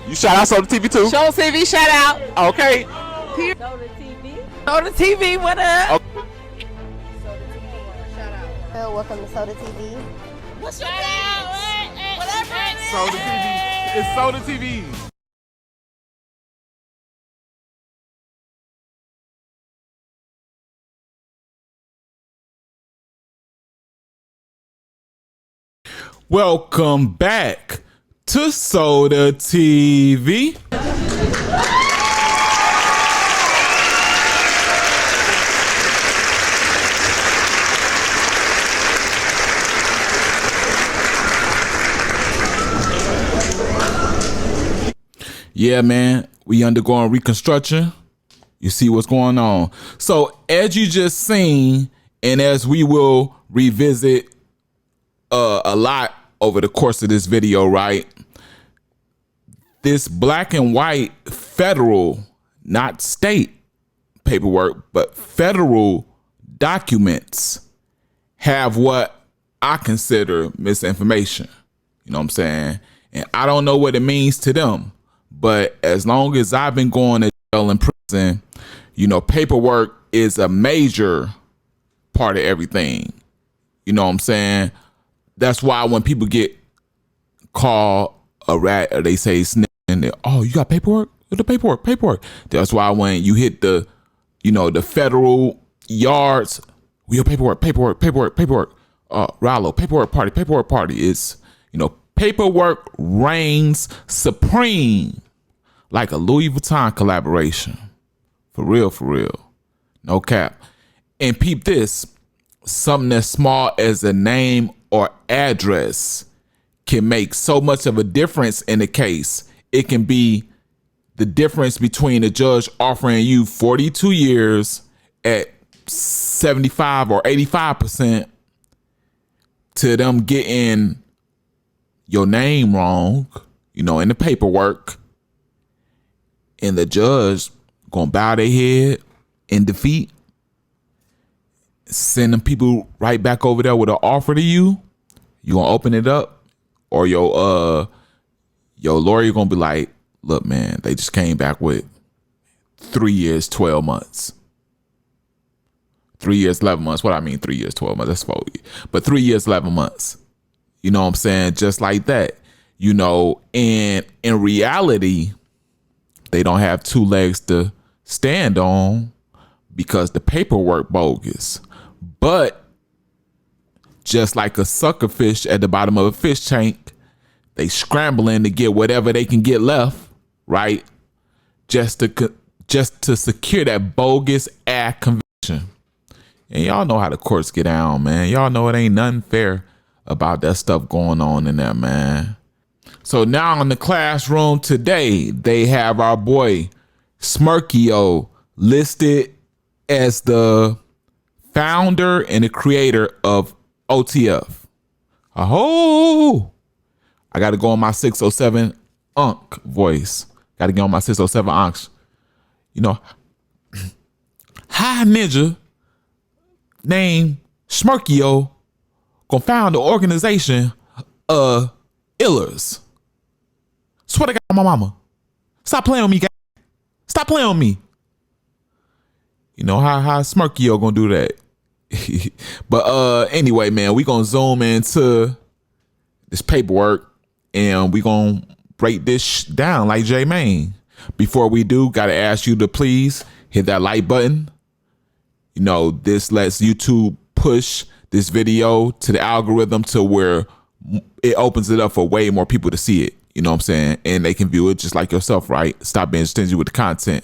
You shout out Soda TV too? Show TV shout out. Okay. Soda TV. Soda TV, what up? Okay. Soda TV. Shout out. Welcome to Soda TV. What's your name? Whatever it is. Soda TV. It's Soda TV. Welcome back to Soda TV. Yeah, man, we undergoing reconstruction. You see what's going on. So as you just seen, and as we will revisit a lot over the course of this video, right? This black and white federal, not state paperwork, but federal documents have what I consider misinformation. You know what I'm saying? And I don't know what it means to them, but as long as I've been going to jail and prison, you know, paperwork is a major part of everything. You know what I'm saying? That's why when people get called a rat or they say snitching, oh, you got paperwork? The paperwork. That's why when you hit the, you know, the federal yards, we have paperwork. Rallo, paperwork party is, you know, paperwork reigns supreme, like a Louis Vuitton collaboration. For real. No cap. And peep this, something as small as a name or address can make so much of a difference in the case. It can be the difference between a judge offering you 42 years at 75 or 85% to them getting your name wrong, you know, in the paperwork, and the judge gonna bow their head in defeat, send them people right back over there with an offer to you. You gonna open it up, or your lawyer gonna be like, look, man, they just came back with 3 years, 12 months. 3 years, 11 months. What I mean, 3 years, 12 months, that's 4 years. But 3 years, 11 months. You know what I'm saying? Just like that. You know, and in reality, they don't have two legs to stand on because the paperwork bogus. But just like a sucker fish at the bottom of a fish tank, they scrambling to get whatever they can get left, right? Just to secure that bogus ass conviction. And y'all know how the courts get down, man. Y'all know it ain't nothing fair about that stuff going on in there, man. So now in the classroom today, they have our boy Smirkio listed as the founder and the creator of OTF. I got to go on my 607 Unk voice. Got to get on my 607 Unks. You know, hi ninja named Smirkio gonna found the organization Illers. Swear to God, my mama. Stop playing on me, guys. Stop playing on me. You know how Smirkio gonna do that. But anyway, man, we gonna zoom into this paperwork and we gonna break this down like J Main. Before we do, gotta ask you to please hit that like button. You know, this lets YouTube push this video to the algorithm to where it opens it up for way more people to see it. You know what I'm saying? And they can view it just like yourself, right? Stop being stingy with the content.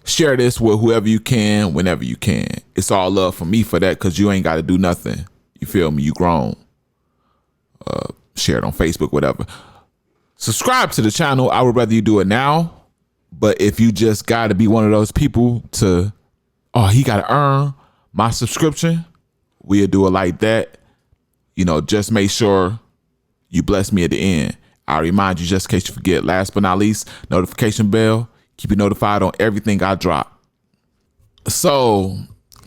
Share this with whoever you can, whenever you can. It's all love for me for that, because you ain't got to do nothing. You feel me? You grown. Share it on Facebook, whatever. Subscribe to the channel. I would rather you do it now. But if you just got to be one of those people to, oh, he got to earn my subscription, we'll do it like that. You know, just make sure you bless me at the end. I remind you, just in case you forget, last but not least, notification bell. Keep you notified on everything I drop. So,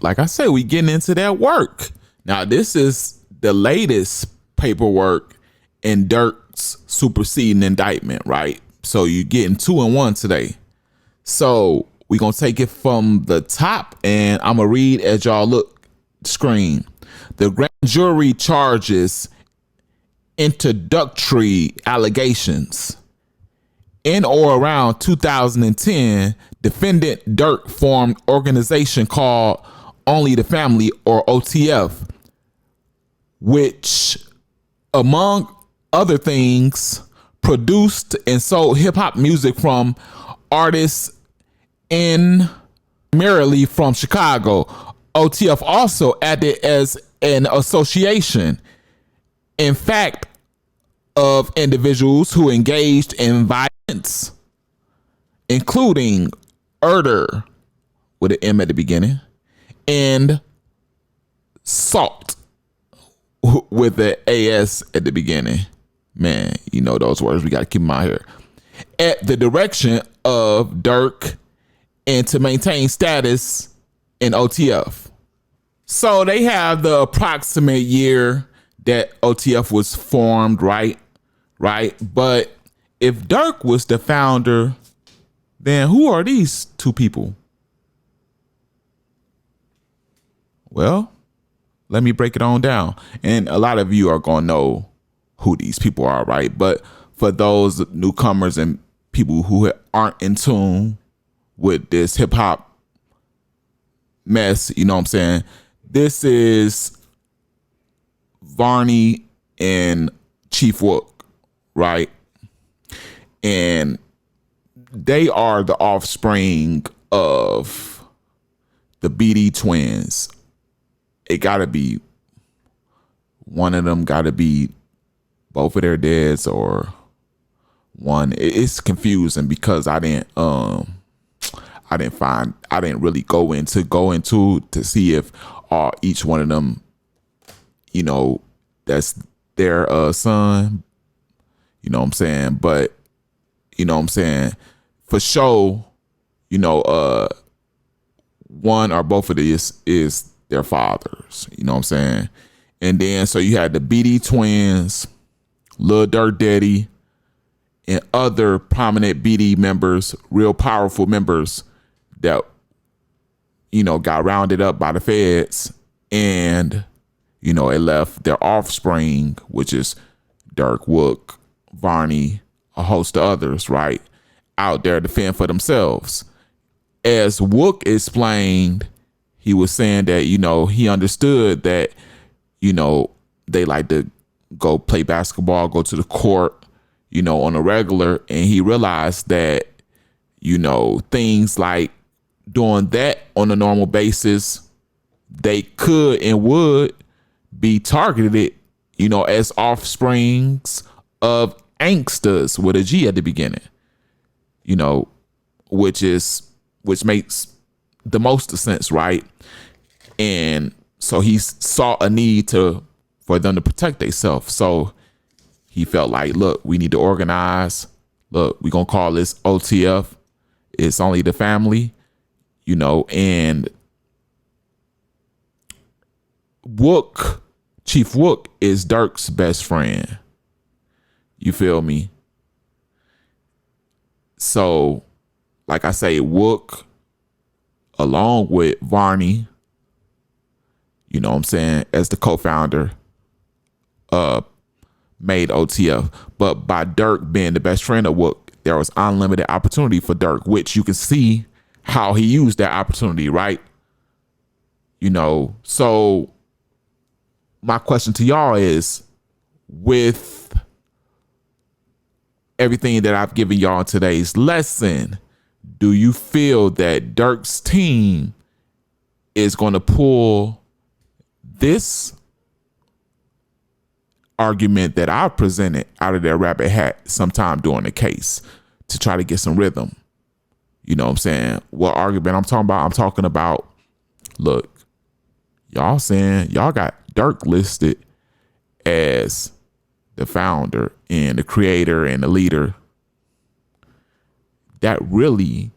like I said, we getting into that work. Now, this is the latest paperwork in Durk's superseding indictment, right? So you're getting 2 and 1 today. So we're going to take it from the top, and I'm going to read as y'all look screen. The grand jury charges introductory allegations. In or around 2010, defendant Durk formed organization called Only the Family, or OTF, which, among other things, produced and sold hip-hop music from artists primarily from Chicago. OTF also acted as an association, in fact, of individuals who engaged in violence, including murder with an M at the beginning, and salt with the AS at the beginning. Man, you know those words. We got to keep them out here. At the direction of Durk and to maintain status in OTF. So they have the approximate year that OTF was formed, right? But if Durk was the founder, then who are these two people? Well, let me break it on down. And a lot of you are going to know who these people are, right? But for those newcomers and people who aren't in tune with this hip hop mess, you know what I'm saying? This is Varney and Chief Wook, right? And they are the offspring of the BD twins. It gotta be one of them, gotta be both of their dads or one. It's confusing because I didn't really go into to see if each one of them, you know, that's their son. You know what I'm saying? But you know what I'm saying? For sure, you know, one or both of these is their fathers. You know what I'm saying? And then so you had the BD twins, Lil Durk Daddy, and other prominent BD members, real powerful members that, you know, got rounded up by the feds, and, you know, it left their offspring, which is Durk, Wook, Varney, a host of others, right, out there to fend for themselves. As Wook explained, he was saying that, you know, he understood that, you know, they like to go play basketball, go to the court, you know, on a regular. And he realized that, you know, things like doing that on a normal basis, they could and would be targeted, you know, as offsprings of angsters with a G at the beginning, you know, which makes the most sense, right? And so he saw a need for them to protect themselves. So he felt like, look, we need to organize. Look, we're going to call this OTF. It's Only the Family, you know, and Wook, Chief Wook, is Durk's best friend. You feel me? So, like I say, Wook, along with Varney, you know what I'm saying, as the co-founder, made OTF. But by Durk being the best friend of Wook, there was unlimited opportunity for Durk, which you can see how he used that opportunity, right? You know, so my question to y'all is, with everything that I've given y'all in today's lesson, do you feel that Durk's team is going to pull this argument that I presented out of their rabbit hat sometime during the case to try to get some rhythm? You know what I'm saying? What argument I'm talking about? I'm talking about, look, y'all saying y'all got Durk listed as the founder and the creator and the leader. That really,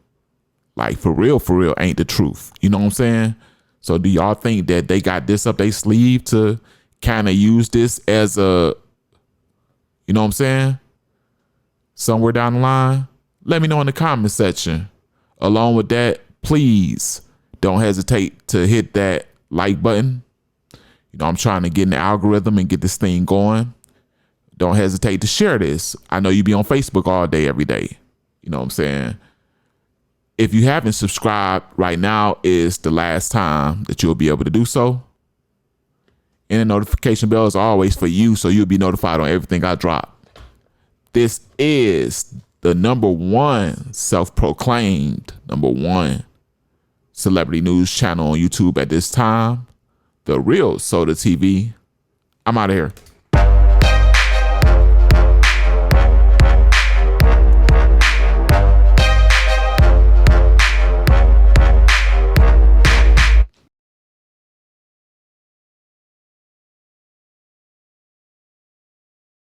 like, for real, ain't the truth. You know what I'm saying? So do y'all think that they got this up their sleeve to kind of use this as a, you know what I'm saying, somewhere down the line, let me know in the comment section. Along with that, please don't hesitate to hit that like button. You know, I'm trying to get in the algorithm and get this thing going. Don't hesitate to share this. I know you be on Facebook all day, every day. You know what I'm saying? If you haven't subscribed, right now is the last time that you'll be able to do so. And the notification bell is always for you, so you'll be notified on everything I drop. This is the #1 self-proclaimed #1 celebrity news channel on YouTube at this time. The Real Soda TV. I'm out of here.